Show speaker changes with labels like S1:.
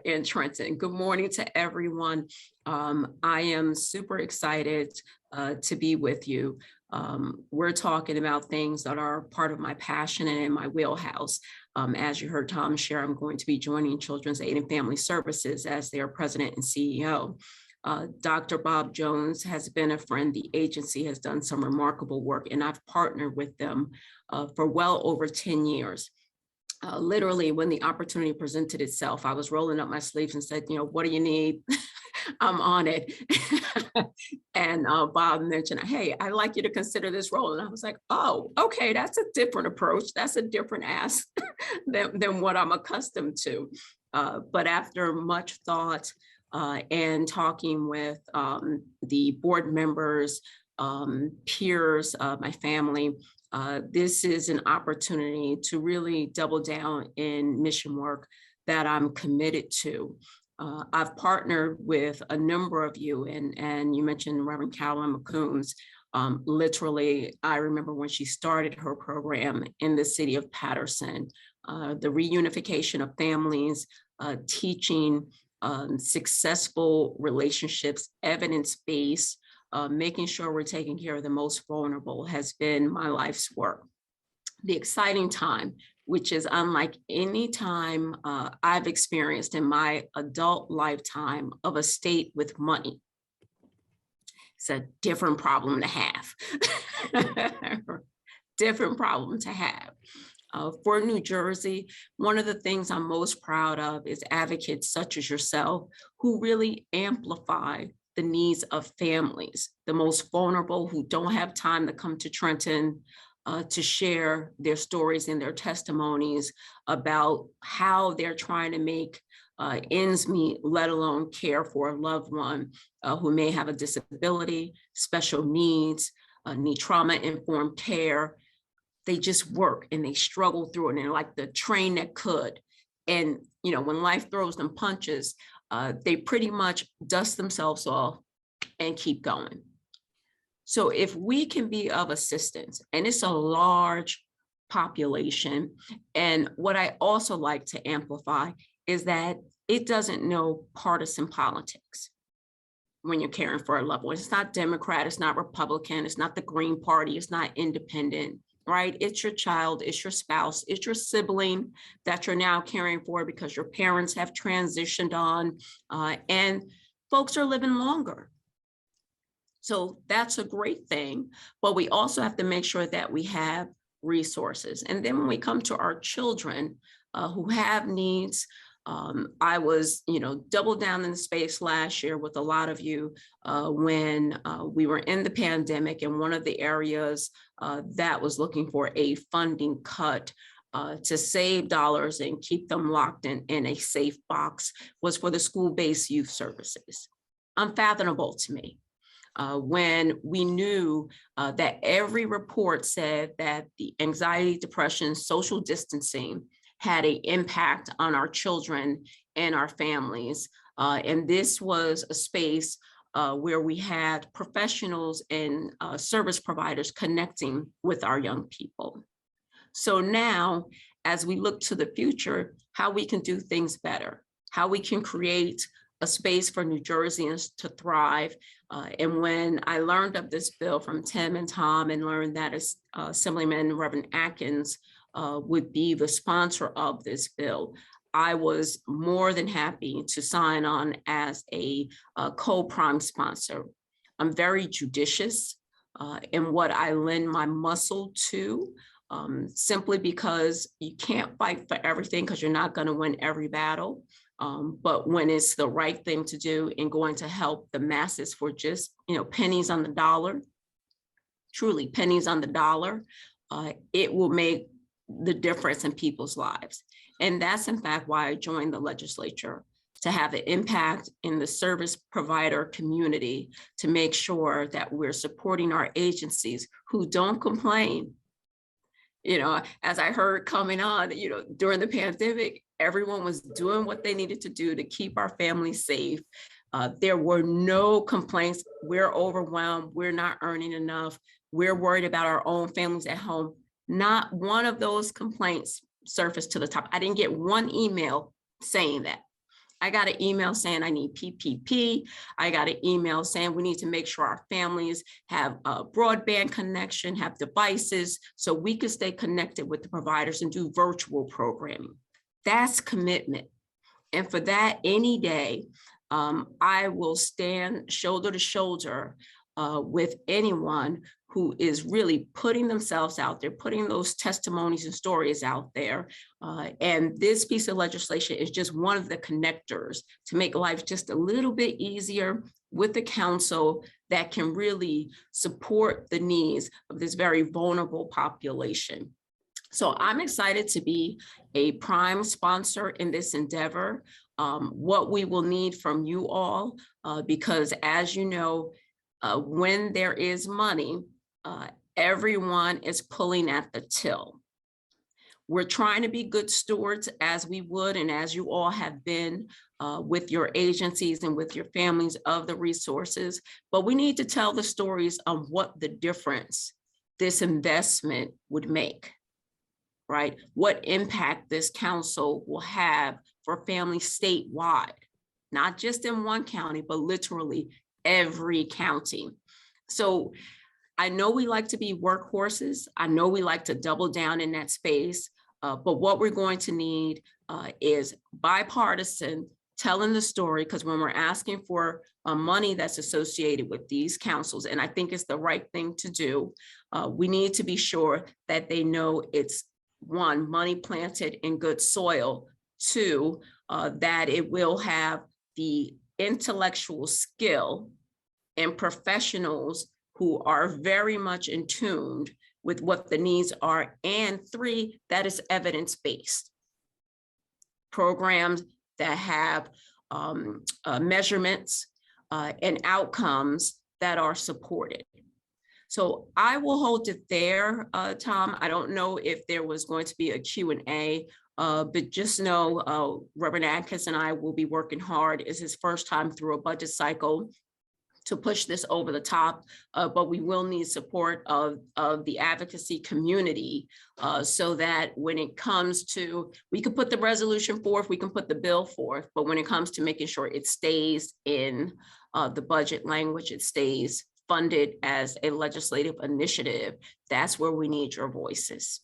S1: in Trenton. Good morning to everyone. I am super excited to be with you. We're talking about things that are part of my passion and in my wheelhouse. As you heard Tom share, I'm going to be joining Children's Aid and Family Services as their president and CEO. Dr. Bob Jones has been a friend. The agency has done some remarkable work, and I've partnered with them for well over 10 years. Literally, when the opportunity presented itself, I was rolling up my sleeves and said, what do you need? I'm on it. And Bob mentioned, hey, I'd like you to consider this role. And I was like, oh, okay, that's a different approach. That's a different ask than what I'm accustomed to. But after much thought and talking with the board members, peers, my family, this is an opportunity to really double down in mission work that I'm committed to. I've partnered with a number of you, and you mentioned Reverend Carolyn McCombs. Literally, I remember when she started her program in the city of Patterson, the reunification of families, teaching successful relationships, evidence-based, making sure we're taking care of the most vulnerable has been my life's work. The exciting time, which is unlike any time I've experienced in my adult lifetime of a state with money. It's a different problem to have. Different problem to have. For New Jersey, one of the things I'm most proud of is advocates such as yourself who really amplify the needs of families, the most vulnerable who don't have time to come to Trenton to share their stories and their testimonies about how they're trying to make ends meet, let alone care for a loved one who may have a disability, special needs, need trauma-informed care. They just work and they struggle through it, and they're like the train that could. And when life throws them punches, they pretty much dust themselves off and keep going. So if we can be of assistance, and it's a large population, and what I also like to amplify is that it doesn't know partisan politics when you're caring for a loved one. It's not Democrat, it's not Republican, it's not the Green Party, it's not independent, right? It's your child, it's your spouse, it's your sibling that you're now caring for because your parents have transitioned on, and folks are living longer. So that's a great thing, but we also have to make sure that we have resources. And then when we come to our children who have needs, I was, double down in the space last year with a lot of you when we were in the pandemic, and one of the areas that was looking for a funding cut to save dollars and keep them locked in a safe box was for the school-based youth services. Unfathomable to me. When we knew that every report said that the anxiety, depression, social distancing had an impact on our children and our families. And this was a space where we had professionals and service providers connecting with our young people. So now, as we look to the future, how we can do things better, how we can create a space for New Jerseyans to thrive. And when I learned of this bill from Tim and Tom and learned that Assemblyman Reverend Atkins would be the sponsor of this bill, I was more than happy to sign on as a co-prime sponsor. I'm very judicious in what I lend my muscle to, simply because you can't fight for everything because you're not going to win every battle. But when it's the right thing to do and going to help the masses for just, pennies on the dollar, truly pennies on the dollar, it will make the difference in people's lives. And that's in fact why I joined the legislature, to have an impact in the service provider community, to make sure that we're supporting our agencies who don't complain. As I heard coming on, during the pandemic, everyone was doing what they needed to do to keep our families safe. There were no complaints. We're overwhelmed. We're not earning enough. We're worried about our own families at home. Not one of those complaints surfaced to the top. I didn't get one email saying that. I got an email saying I need PPP. I got an email saying we need to make sure our families have a broadband connection, have devices, so we can stay connected with the providers and do virtual programming. That's commitment. And for that, any day, I will stand shoulder to shoulder with anyone who is really putting themselves out there, putting those testimonies and stories out there. And this piece of legislation is just one of the connectors to make life just a little bit easier with the council that can really support the needs of this very vulnerable population. So I'm excited to be a prime sponsor in this endeavor. What we will need from you all, because as you know, when there is money, everyone is pulling at the till. We're trying to be good stewards as we would and as you all have been with your agencies and with your families of the resources, but we need to tell the stories of what the difference this investment would make, right? What impact this council will have for families statewide, not just in one county, but literally every county. So I know we like to be workhorses. I know we like to double down in that space, but what we're going to need is bipartisan telling the story, because when we're asking for money that's associated with these councils, and I think it's the right thing to do, we need to be sure that they know it's one, money planted in good soil, two, that it will have the intellectual skill and professionals who are very much in tune with what the needs are, and three, that is evidence-based. Programs that have measurements and outcomes that are supported. So I will hold it there, Tom. I don't know if there was going to be a Q&A, but just know Reverend Atkins and I will be working hard. It's his first time through a budget cycle to push this over the top, but we will need support of the advocacy community so that when it comes to, we can put the resolution forth, we can put the bill forth, but when it comes to making sure it stays in the budget language, it stays funded as a legislative initiative, that's where we need your voices.